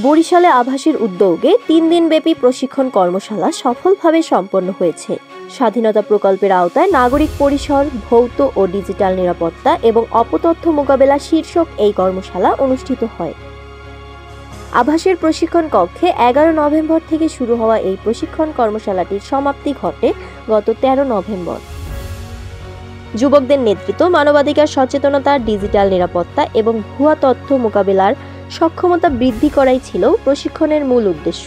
বরিশালে আভাসের উদ্যোগে ৩ দিনব্যাপী প্রশিক্ষণ কর্মশালা সফলভাবে সম্পন্ন হয়েছে। স্বাধীনতা প্রকল্পের আওতায় নাগরিক পরিসর, ভৌত ও ডিজিটাল নিরাপত্তা এবং অপতথ্য মোকাবেলা শীর্ষক এই কর্মশালা অনুষ্ঠিত হয়। আভাসের প্রশিক্ষণ কক্ষে ১১ নভেম্বর থেকে শুরু হওয়া এই প্রশিক্ষণ কর্মশালাটির সমাপ্তি ঘটে গত ১৩ নভেম্বর। যুবকদের নেতৃত্ব, মানবাধিকার সচেতনতা, ডিজিটাল নিরাপত্তা এবং ভুয়া তথ্য মোকাবেলার সক্ষমতা বৃদ্ধি করাই ছিল প্রশিক্ষণের মূল উদ্দেশ্য।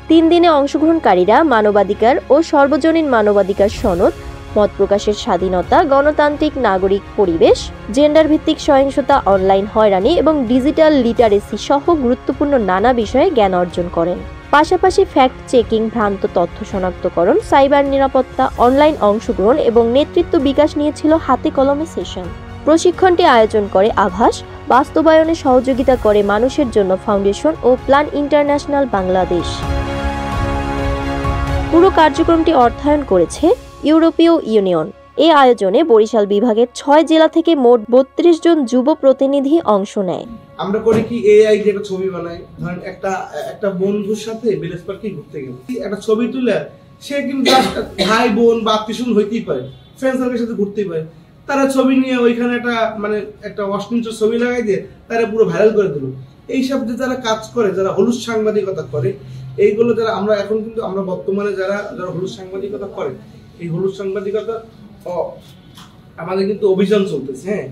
৩ দিনে অংশগ্রহণকারীরা মানবাধিকার ও সর্বজনীন মানবাধিকার সনদ, মত প্রকাশের স্বাধীনতা, গণতান্ত্রিক নাগরিক পরিবেশ, জেন্ডার ভিত্তিক সহিংসতা, অনলাইন হয়রানি এবং ডিজিটাল লিটারেসি সহ গুরুত্বপূর্ণ নানা বিষয়ে জ্ঞান অর্জন করেন। পাশাপাশি ফ্যাক্ট চেকিং, ভ্রান্ত তথ্য শনাক্তকরণ, সাইবার নিরাপত্তা, অনলাইন অংশগ্রহণ এবং নেতৃত্ব বিকাশ নিয়েছিল হাতে কলমে সেশন। প্রশিক্ষণটি আয়োজন করে আভাস, বাস্তবায়নে সহযোগিতা করে মানুষের জন্য ফাউন্ডেশন ও প্ল্যান ইন্টারন্যাশনাল বাংলাদেশ। পুরো কার্যক্রমটি অর্থায়ন করেছে ইউরোপীয় ইউনিয়ন। এই আয়োজনে বরিশাল বিভাগের ৬ জেলা থেকে মোট ৩২ জন যুব প্রতিনিধি অংশ নেয়। আমরা করি কি এআই দিয়ে একটা ছবি বানাই, ধরেন একটা বন্ধুর সাথে ভিলেজ পার্কে ঘুরতে গেল, একটা ছবি তুলে সে কিন্তু ভাই বোন বা আত্মীয় হইতেই পারে, ফ্রেন্ড সার্কেলের সাথে ঘুরতেই পারে, তারা ছবি নিয়ে ওইখানে একটা অশ্লীল ছবি লাগাই দিয়ে তারা পুরো ভাইরাল করে দিল। এইসব যে যারা কাজ করে, যারা হলুদ সাংবাদিকতা করে, এইগুলো যারা আমরা বর্তমানে যারা হলুদ সাংবাদিকতা করে, এই হলুদ সাংবাদিকতা আমাদের কিন্তু অভিযান চলতেছে। হ্যাঁ,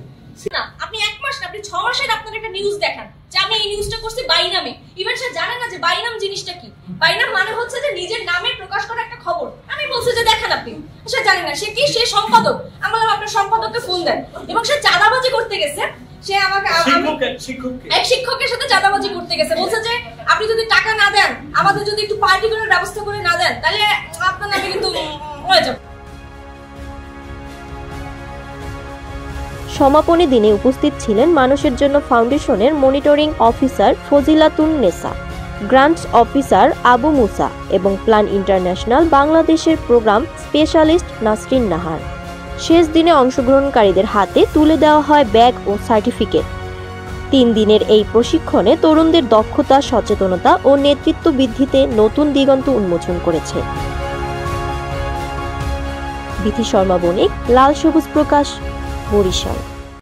আপনি ১ মাস না, আপনি ৬ মাসের আপনার একটা নিউজ দেখান যে আমি এই নিউজটা করছি বাইনামে। ইভেন সে জানে না যে বাইনাম জিনিসটা কি। বাইনাম মানে হচ্ছে যে নিজের নামে প্রকাশ করা একটা খবর। আমি বলছি যে দেখেন আপনি, সে জানে না। সে কি? সে সম্পাদক। আমরা আপনার সম্পাদককে ফোন দেন এবং সে চাঁদাবাজি করতে গেছে। সে আমাকে এক শিক্ষকের সাথে চাঁদাবাজি করতে গেছে। বলছে যে আপনি যদি টাকা না দেন, আমাদের যদি একটু পার্টি করার ব্যবস্থা করে না দেন, তাহলে আপনার নামে কিন্তু হয়ে যাবে। সমাপনী দিনে উপস্থিত ছিলেন মানুষের জন্য ফাউন্ডেশনের monitoring officer Fazilatun Nesa, grants officer Abu Musa এবং প্ল্যান ইন্টারন্যাশনাল বাংলাদেশের প্রোগ্রাম স্পেশালিস্ট নাসরিন নাহার। শেষ দিনে অংশগ্রহণকারীদের হাতে তুলে দেওয়া হয় ব্যাগ ও সার্টিফিকেট। ৩ দিনের এই প্রশিক্ষণে তরুণদের দক্ষতা, সচেতনতা ও নেতৃত্ব বৃদ্ধিতে নতুন দিগন্ত উন্মোচন করেছে। বিথি শর্মা বণিক, লাল সবুজ প্রকাশ, বরিশাল।